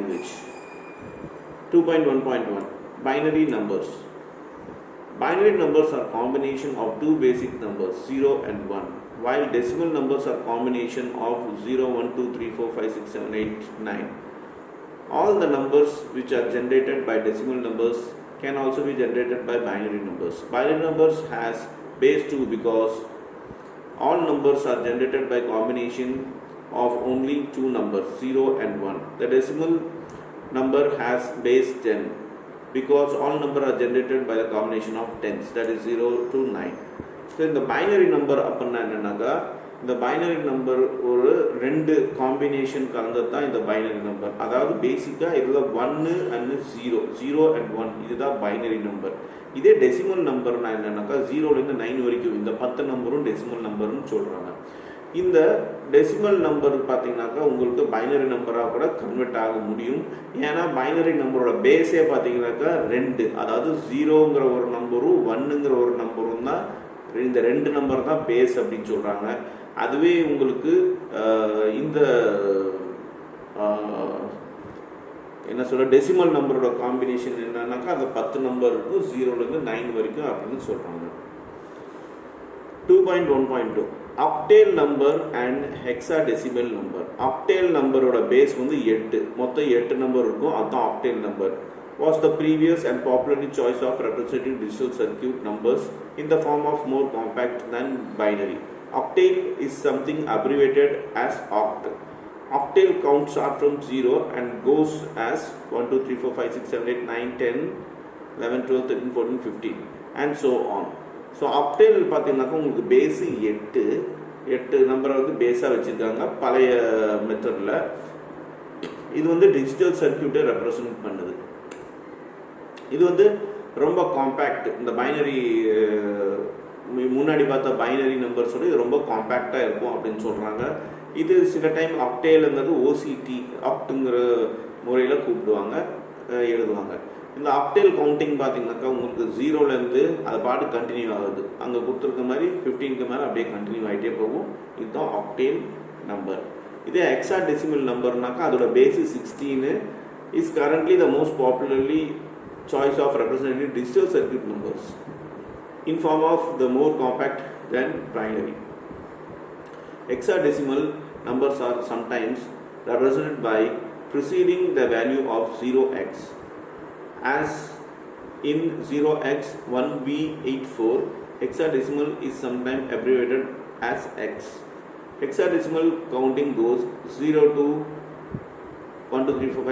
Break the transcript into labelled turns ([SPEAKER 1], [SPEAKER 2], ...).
[SPEAKER 1] language. 2.1.1 Binary numbers. Binary numbers are combination of two basic numbers 0 and 1, while decimal numbers are combination of 0, 1, 2, 3, 4, 5, 6, 7, 8, 9. All the numbers which are generated by decimal numbers can also be generated by binary numbers. Binary numbers has base 2 because all numbers are generated by combination of only two numbers 0 and 1. The decimal number has base 10 because all numbers are generated by the combination of tens, that is 0 to 9. So in the binary number அப்படின்னா என்னன்னாக்கா இந்த binary number ஒரு ரெண்டு combination கலந்தது தான் இந்த binary number. அதாவது பேசிக்காக இதில் 1 அண்ட் 0 அண்ட் 1 இதுதான் பைனரி நம்பர். இதே டெசிமல் நம்பர்னா என்னன்னாக்கா 0லேருந்து 9 வரைக்கும் இந்த 10 நம்பரும் டெசிமல் நம்பர்னு சொல்கிறாங்க. இந்த டெசிமல் நம்பர் பார்த்தீங்கன்னாக்கா உங்களுக்கு பைனரி நம்பராக கூட கன்வெர்ட் ஆக முடியும். ஏன்னா பைனரி நம்பரோட பேஸே பார்த்தீங்கன்னாக்கா 2, அதாவது 0ங்கிற ஒரு நம்பரும் 1ங்கிற ஒரு நம்பரும் தான் இந்த ரெண்டு நம்பர் தான் பேஸ் அப்படின்னு சொல்கிறாங்க. அதுவே உங்களுக்கு இந்த என்ன சொல்ல டெசிமல் நம்பரோட காம்பினேஷன் என்னன்னாக்கா அந்த 10 நம்பர் இருக்கும் 0லேருந்து 9 வரைக்கும் அப்படின்னு சொல்கிறாங்க. 2.1.2 ஆக்டேல் நம்பர் அண்ட் ஹெக்ஸாடெசிமல் நம்பர். ஆக்டேல் நம்பரோட பேஸ் வந்து 8, மொத்தம் 8 நம்பர் இருக்கும், அதுதான் ஆக்டேல் number. Was the previous and popularly choice of representing digital circuit numbers in the form of more compact than binary. Octal is something abbreviated as oct. Octal counts start from 0 and goes as 1, 2, 3, 4, 5, 6, 7, 8, 9, 10, 11, 12, 13, 14, 15 and so on. So octal பார்த்தீங்கன்னாக்கா உங்களுக்கு base 8 நம்பரை வந்து பேஸாக வச்சுருக்காங்க பழைய மெத்தடில். இது வந்து டிஜிட்டல் சர்க்கியூட்டை ரெப்ரசன்ட் பண்ணுது. இது வந்து ரொம்ப காம்பேக்ட். இந்த பைனரி முன்னாடி பார்த்த பைனரி நம்பர்ஸோட இது ரொம்ப காம்பேக்டாக இருக்கும் அப்படின்னு சொல்கிறாங்க. இது சில டைம் ஆக்டேலுங்கிறது ஓசிடி ஆக்டுங்கிற முறையில் கூப்பிடுவாங்க, எழுதுவாங்க. இந்த ஆக்டேல் கவுண்டிங் பார்த்தீங்கன்னாக்கா உங்களுக்கு 0லேருந்து அது பாட்டு கண்டினியூ ஆகுது. அங்கே கொடுத்துருக்க மாதிரி 15க்கு மேலே அப்படியே கண்டினியூ ஆகிட்டே போகும். இதுதான் ஆக்டேல் நம்பர். இதே ஹெக்ஸாடெசிமல் நம்பர்னாக்கா அதோட base 16 is currently the most popularly choice of representing digital circuit numbers in form of the more compact than binary. Hexadecimal numbers are sometimes represented by preceding the value of 0x, as in 0x1b84. Hexadecimal is sometimes abbreviated as x. Hexadecimal counting goes 0 to 1, 2, 3, 4, 5